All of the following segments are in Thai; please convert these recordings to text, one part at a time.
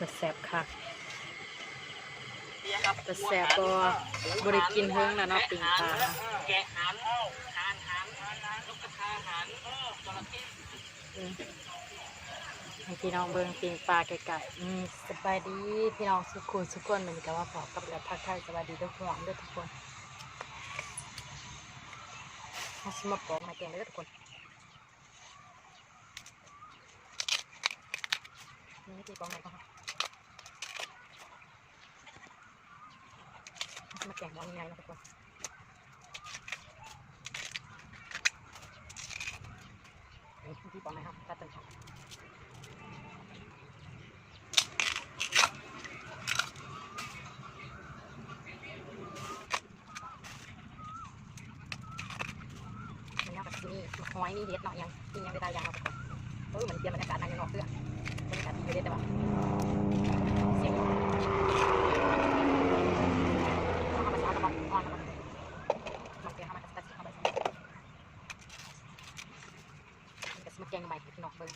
จะแสบค่ะจะแสบก็บริกินเฮิงแล้วเนาะปิงปลาพี่น้องเบิ่งปิงปลาไก่ๆสบายดีพี่น้องสุขุนสุขคนเหมือนกับว่าพอกับแล้วทักทายสบายดีด้วยห่วงด้วยทุกคนมาชิมมาปอกมาแกงด้วยทุกคนนี่ตีปองไหนก็มาแกงมองยังไงนะทุกคนนี่ตีปองไหนครับตัดต้นขานี่หอยนี่เด็ดเนาะยังกินยังได้ยังครับเหมือนเตรียมบรรยากาศนายนอกเสื้อบรรยากาศดีเด็ดแต่ว่าเสียงเข้ามาสาวกระบอกอ่อนนะครับมันเกี่ยวเข้ามาตัดสินเข้าไปมันจะสมัครแกงใหม่พี่น้องเบิ้ง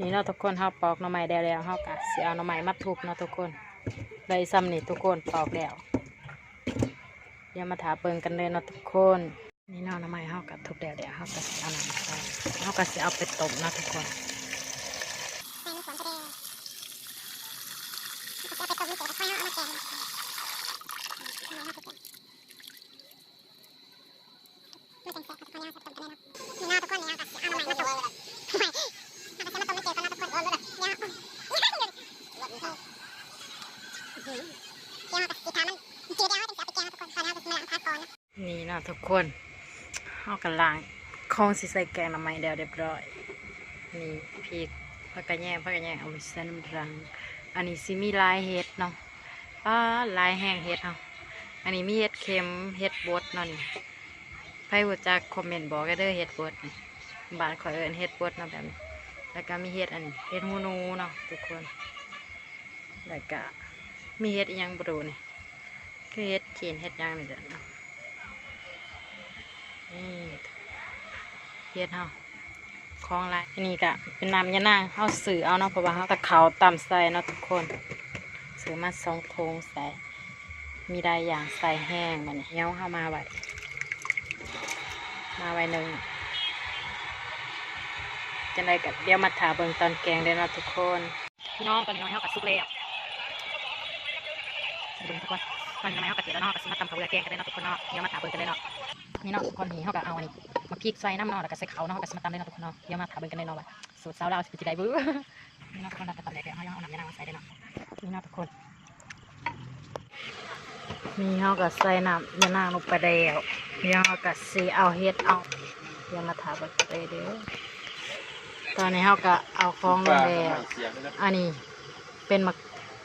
นี่เนาะทุกคนเขาปอกหน่อไม้แล้วเขากะเสียเอาหน่อไม้มาทุบเนาะทุกคนได้ซ้ำนี่ทุกคนปอกแล้วเดี๋ยวมาถาเปิงกันเลยเนาะทุกคนนี่เนาะหน่อไม้เขากะทุบแล้วเขากะเสียเอาหน่อไม้ไปเขากะเสียเอาไปต้มเนาะทุกคนนี่นะทุกคนเอากระล้างคองสิใส่แกงหน่อไม้เรียบร้อยนี่พริกผักกระแยงเอาไปใส่น้ำรังอันนี้สิมีลายเห็ดเนาะลายแห้งเห็ดเอาอันนี้มีเห็ดเค็มเห็ดบดเนาะนี่ใครรู้จักคอมเมนต์บอกกันเด้อเห็ดบดบ้านข่อยเอิ้นเห็ดบดเนาะแบบนี้แล้วก็มีเห็ดอันนี้เห็ดหูหนูเนาะทุกคนแล้วก็มีเห็ดอีกอย่างบรูนี่คือเห็ดจีนเห็ดย่างนี่เด้อเนาะเฮ็ดเฮาของไรนี่ก็เป็นน้ำยะนางเฮาซื้อเอาเนาะเพราะว่าเฮาตะเขาตำใส่เนาะทุกคนซื้อมา2 ถุงใส่มีได้อย่างใส่แห้งมันเหี้ยวเฮามาไว้หนึ่งจังได๋ก็เดี๋ยวมาถาเบิ่งตอนแกงเด้อเนาะทุกคนพี่น้องตอนนี้เฮาก็สุกแล้วเบิ่งทุกคนตอนนี้เฮาก็เสร็จแล้วเนาะก็สิมาตำข้าวแกงกันเด้อเนาะทุกคนเนาะเดี๋ยวมาถาเบิ่งกันเลยเนาะนี่เนาะทุกคนนี่เขาก็เอาอันนี้มาพริกใส่น้ำเนาะแล้วก็ใส่เขาเนาะเขาก็มาตำเลยเนาะทุกคนเนาะเดี๋ยวมาถามเบิ่งกันเลยเนาะว่าสูตรสาวเราสิเป็นจังได๋บื้อนี่เนาะทุกคนเราจะตำแล้วเขาเอาน้ำยามาใส่เลยเนาะนี่เนาะทุกคนนี่เขาก็ใส่น้ำยาลงไปแล้วเดี๋ยวเขาก็สิเอาเฮ็ดเอาเดี๋ยวมาถามเบิ่งกันเลยเด้อตอนนี้เขาก็เอาของลงแล้วอันนี้เป็นมะ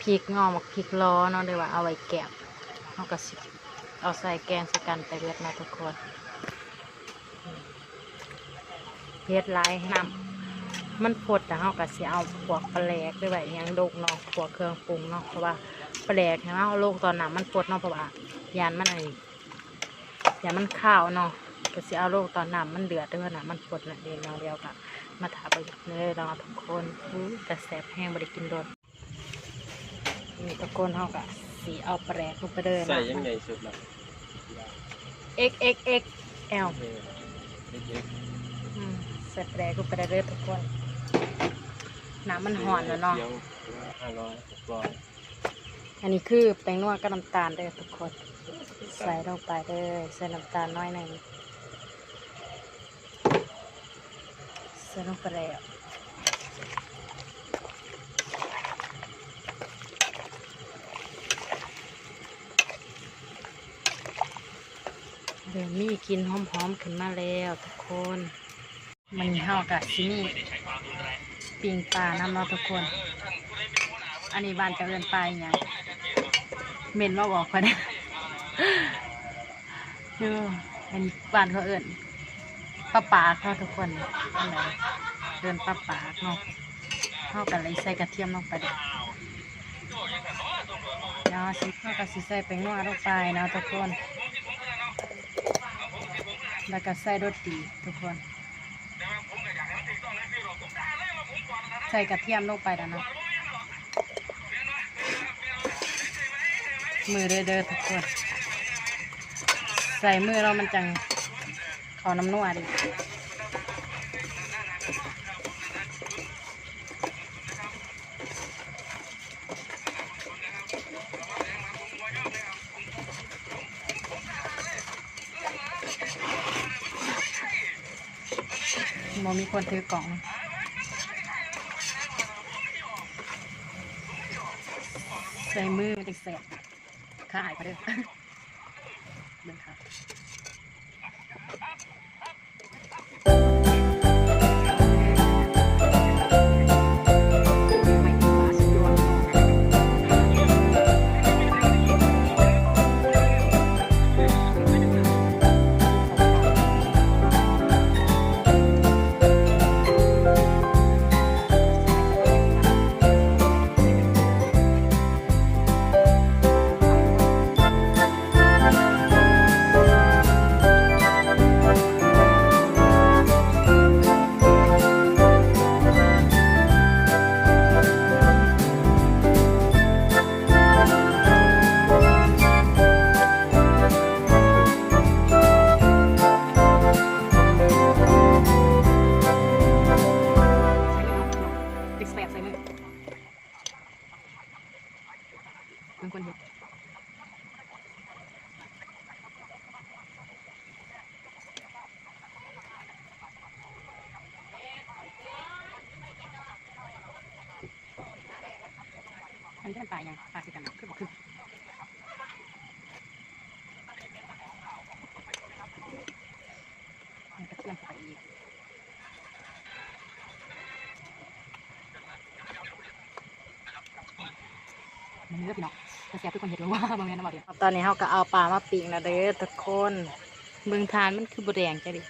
พริกงอมะพริกล้อเนาะเดี๋ยวว่าเอาไว้แกะเขาก็สิเอาใส่แกงใส่กันไปเรียบนะทุกคนเฮ็ดลายน้ำมันพดแต่เฮาก็สิเอาพวกปลาแหลกด้วยแบบยังดกเนาะพวกเครื่องปรุงเนาะเพราะว่าปลาแหลกเฮาลงตอนน้ำมันพดเนาะเพราะว่ายานมันมันข้าวเนาะก็สิเอาลงตอนน้ำมันเดือดด้วยนะมันพดนั่นเองเนาะเดียวก็มาถามไปเลยเนาะทุกคนแต่แสบแห้งบ่ได้กินโดนนี่ทุกคนเฮาก็สิเอาปลาแหลกลงไปเด้อใส่ยังไงสุดล่ะXXXL ใส่แปรกูไปได้เลยทุกคนน้ำมันหอนแล้วเนาะอันนี้คือแป้งนวดกับน้ำตาลเลยทุกคนใส่ลงไปเลยใส่น้ำตาลน้อยหนึ่งใส่ลงไปแล้วเดี๋ยวมีกินหอมๆขึ้นมาแล้วทุกคนมันเฮากะที่นี่ปิงปลาน้ำเนาะทุกคนอันนี้บ้านจะเอินไปอย่างเม่นมาบอกคนนี้อันนี้บ้านเขาเอินป้าป่าเขาทุกคนอะไรเอินป้าป่าเนาะเฮากันเลยใส่กระเทียมลงไปเด็ด เดี๋ยวสิพ่อกับสิใส่แป้งนัวลงไปนะทุกคนแล้วก็ใส่รสดีทุกคนใส่กระเทียมลงไปแล้วนะมือเด้อทุกคนใส่มือเรามันจังขอน้ำนัวดิมมีคนถือกล่องใส่มือมันจะแสบขายไปเลยเบิ่งครับบางคนเห็นอันนี้เป็นปลายังปลาสีดำคือบอกคือมันกระเทียมไปอีกมันเลือกพี่น้องแต่แซ่บทุกคนเห็นรู้ว่าบางแม่น้ำมันเดียวตอนนี้เขาก็เอาปลามาปิ้งแล้วเด้อทุกคนเบิ่งทานมันคือบดแดงจ้ะดิ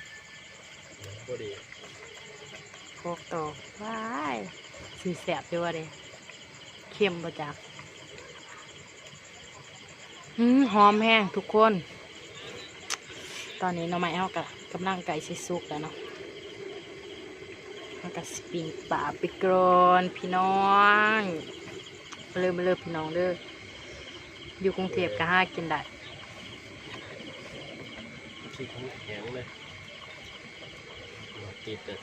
โคกโตว้ายสีแซ่บด้วยเด้เข้มบ่จักหอมแห้งทุกคนตอนนี้น้องไม้เขาก็กำลังไก่สิสุกแล้วเนาะเขาก็สปริงปลาไปกรอนพี่น้องมาเลยพี่น้องเด้ออยู่กรุงเทพก็หากินได้ชีของแข็งเลยติดแต่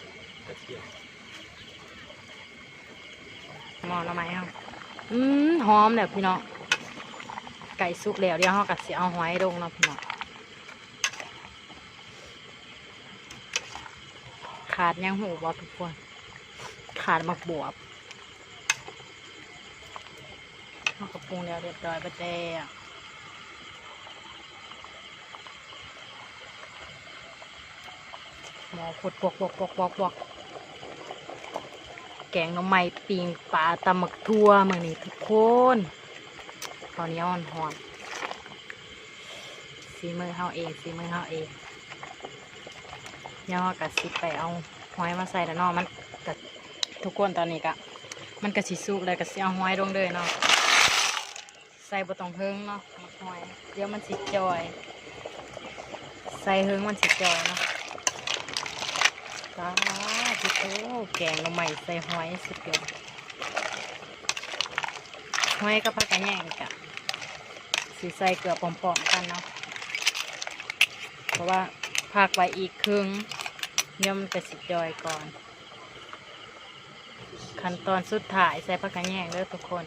กระเทียมมองน้ำไม้เขาหอมแล้วพี่น้องไก่สุกแล้วเดี๋ยวเขาก็สิเอาหอยลงเนาะพี่น้องขาดยังหูบอทุกคนขาดมักบวบเขาก็ปรุงแล้วเรียบร้อยประเดี๋ยวหมอขดปอกแกงหน่อไม้ปิงปลาตำหมักทั่วมือนี่ทุกคนตอนนี้หอนสีมือเฮาเองย่อกับสิไปเอาหอยมาใส่แล้วเนาะมันกับทุกคนตอนนี้กะมันกะสิสุกเลยกะสิเอาหอยลงเลยเนาะใส่บะตองเฮิงเนาะหอยเดี๋ยวมันสิจอยใส่เฮิงมันสิจอยเนาะพี่โตแกงหน่อไม้ใส่หอยสุดยอดหอยกับผักกะแยงกะสีใส่เกลือปอมๆกันเนาะเพราะว่าผักไว้อีกครึ่งเดี๋ยวมันจะสิจอยก่อนขั้นตอนสุดท้ายใส่ผักกะแยงเด้อทุกคน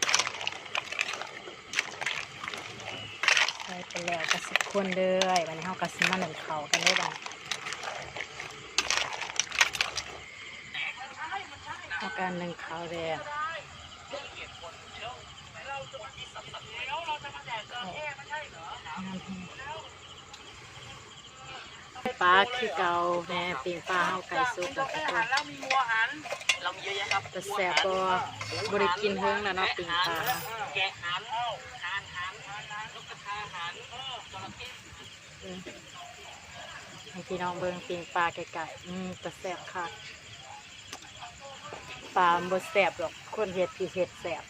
ใส่ไปแล้วก็สิคนเลยวันนี้เราก็สิมาหนึ่งเข่ากันได้บ้างการหนึ่งข้าวแดงปลาคือเกาแม่ปิ่งปลาเฮาไก่สุกแบบนี้แต่แซ่บก็บริกินเฮิงแล้วเนาะปิ่งปลาให้พี่น้องเบิ่งปิ่งปลาไก่ๆแต่แซ่บค่ะปลาบดแสบหรอกคนเห็ดที่เห็ดแสบ